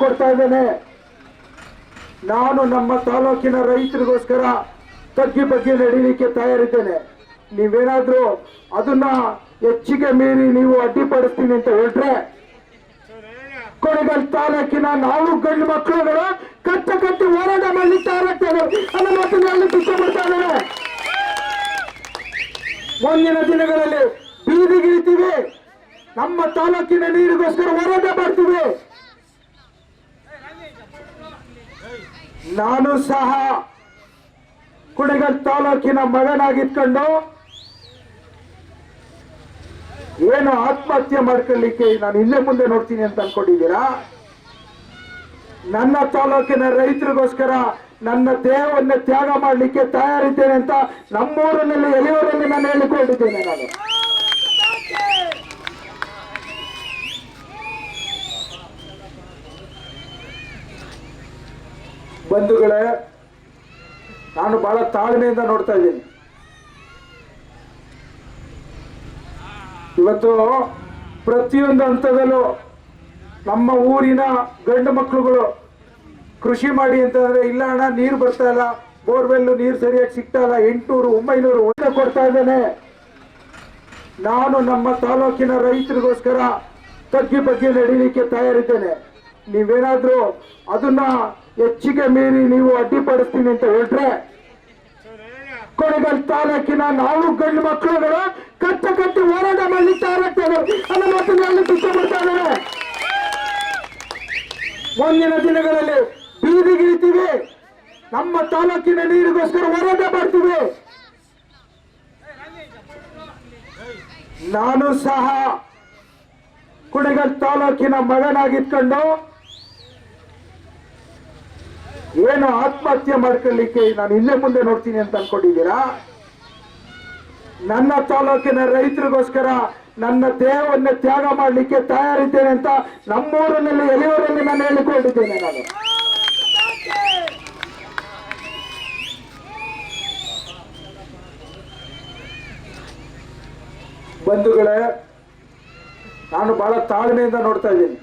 ಕೊಡ್ತಾ ಇದ್ದೇನೆ. ನಾನು ನಮ್ಮ ತಾಲೂಕಿನ ರೈತರಿಗೋಸ್ಕರ ತಗ್ಗಿ ಬಗ್ಗೆ ನಡೀಲಿಕ್ಕೆ ತಯಾರಿದ್ದೇನೆ. ನೀವೇನಾದ್ರೂ ಅದನ್ನ ಹೆಚ್ಚಿಗೆ ಮೀರಿ ನೀವು ಅಡ್ಡಿಪಡಿಸ್ತೀನಿ ಅಂತ ಹೇಳ್ರೆ ಕೊನೆಗಲ್ ತಾಲೂಕಿನ ನಾವು ಗಂಡು ಮಕ್ಕಳುಗಳು ಕಟ್ಟಿ ಹೋರಾಟ ಮಾಡಲಿಕ್ಕೆ ತಯಾರಾಗ್ತೇವೆ ಅನ್ನೋ ಮಾತನ್ನು ಹೇಳಲಿಕ್ಕೆ ಇಷ್ಟಪಡ್ತಾ ಇದ್ದೇನೆ. ಮುಂದಿನ ದಿನಗಳಲ್ಲಿ ಬೀದಿಗಿಳಿತೀವಿ, ನಮ್ಮ ತಾಲೂಕಿನ ನೀರಿಗೋಸ್ಕರ ಹೋರಾಟ ಮಾಡ್ತೀವಿ. ನಾನು ಸಹ ಕುಣಿಗಲ್ ತಾಲೂಕಿನ ಮಗನಾಗಿಟ್ಕೊಂಡು ಏನು ಆತ್ಮಹತ್ಯೆ ಮಾಡ್ಕೊಳ್ಳಿಕ್ಕೆ ನಾನು ಇಲ್ಲೇ ಮುಂದೆ ನೋಡ್ತೀನಿ ಅಂತ ಅನ್ಕೊಂಡಿದ್ದೀರಾ? ನನ್ನ ತಾಲೂಕಿನ ರೈತರಿಗೋಸ್ಕರ ನನ್ನ ದೇಹವನ್ನು ತ್ಯಾಗ ಮಾಡಲಿಕ್ಕೆ ತಯಾರಿದ್ದೇನೆ ಅಂತ ನಮ್ಮೂರಿನಲ್ಲಿ ಎಲೆಯೂರಲ್ಲಿ ನಾನು ಹೇಳಿಕೊಂಡಿದ್ದೇನೆ. ನಾನು ಬಂಧುಗಳೇ, ನಾನು ಬಹಳ ತಾಳ್ಮೆಯಿಂದ ನೋಡ್ತಾ ಇದ್ದೀನಿ. ಇವತ್ತು ಪ್ರತಿಯೊಂದು ಹಂತದಲ್ಲೂ ನಮ್ಮ ಊರಿನ ಗಂಡು ಮಕ್ಕಳುಗಳು ಕೃಷಿ ಮಾಡಿ ಅಂತಂದ್ರೆ ಇಲ್ಲ ಅಣ್ಣ, ನೀರು ಬರ್ತಾ ಇಲ್ಲ, ಬೋರ್ವೆಲ್ಲು ನೀರು ಸರಿಯಾಗಿ ಸಿಗ್ತಾ ಇಲ್ಲ, 800-900 ಒಳ್ಳೆ ಕೊಡ್ತಾ ಇದ್ದೇನೆ. ನಾನು ನಮ್ಮ ತಾಲೂಕಿನ ರೈತರಿಗೋಸ್ಕರ ತಗ್ಗಿ ಬಗ್ಗೆ ನಡೀಲಿಕ್ಕೆ ತಯಾರಿದ್ದೇನೆ. ನೀವೇನಾದ್ರೂ ಅದನ್ನ ಹೆಚ್ಚಿಗೆ ಮೀರಿ ನೀವು ಅಡ್ಡಿಪಡಿಸ್ತೀನಿ ಅಂತ ಹೇಳ್ರೆ ಕೊನೆಗಲ್ ತಾಲೂಕಿನ ನಾವು ಗಂಡು ಮಕ್ಕಳುಗಳು ಕಟ್ಟಿ ಹೋರಾಟ ಮಾಡಲಿಕ್ಕೆ ತಯಾರಾಗ್ತೇವೆ ಅನ್ನೋ ಮಾತನ್ನು ಹೇಳಲಿಕ್ಕೆ ಇಷ್ಟಪಡ್ತಾ ಇದ್ದೇನೆ. ಮುಂದಿನ ದಿನಗಳಲ್ಲಿ ಬೀದಿಗಿಳಿತೀವಿ, ನಮ್ಮ ತಾಲೂಕಿನ ನೀರಿಗೋಸ್ಕರ ಹೋರಾಟ ಮಾಡ್ತೀವಿ. ನಾನು ಸಹ ಕುಣಿಗಲ್ ತಾಲೂಕಿನ ಮಗನಾಗಿಟ್ಕೊಂಡು ಏನು ಆತ್ಮಹತ್ಯೆ ಮಾಡ್ಕೊಳ್ಳಿಕ್ಕೆ ನಾನು ಇಲ್ಲೇ ಮುಂದೆ ನೋಡ್ತೀನಿ ಅಂತ ಅನ್ಕೊಂಡಿದ್ದೀರಾ? ನನ್ನ ತಾಲೂಕಿನ ರೈತರಿಗೋಸ್ಕರ ನನ್ನ ದೇಹವನ್ನು ತ್ಯಾಗ ಮಾಡಲಿಕ್ಕೆ ತಯಾರಿದ್ದೇನೆ ಅಂತ ನಮ್ಮೂರಿನಲ್ಲಿ ಎಲೆಯೂರಲ್ಲಿ ನಾನು ಹೇಳಿಕೊಂಡಿದ್ದೇನೆ. ನಾನು ಬಂಧುಗಳೇ, ನಾನು ಬಹಳ ತಾಳ್ಮೆಯಿಂದ ನೋಡ್ತಾ ಇದ್ದೀನಿ.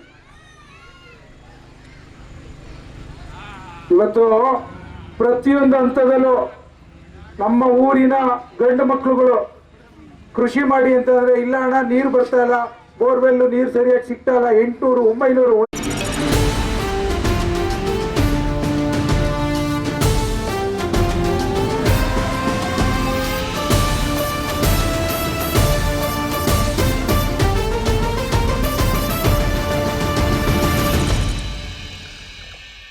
ಇವತ್ತು ಪ್ರತಿಯೊಂದು ಹಂತದಲ್ಲೂ ನಮ್ಮ ಊರಿನ ಗಂಡು ಮಕ್ಕಳುಗಳು ಕೃಷಿ ಮಾಡಿ ಅಂತಂದ್ರೆ ಇಲ್ಲ ಅಣ್ಣ, ನೀರು ಬರ್ತಾ ಇಲ್ಲ, ಬೋರ್ವೆಲ್ಲು ನೀರು ಸರಿಯಾಗಿ ಸಿಗ್ತಾ ಇಲ್ಲ, 800-900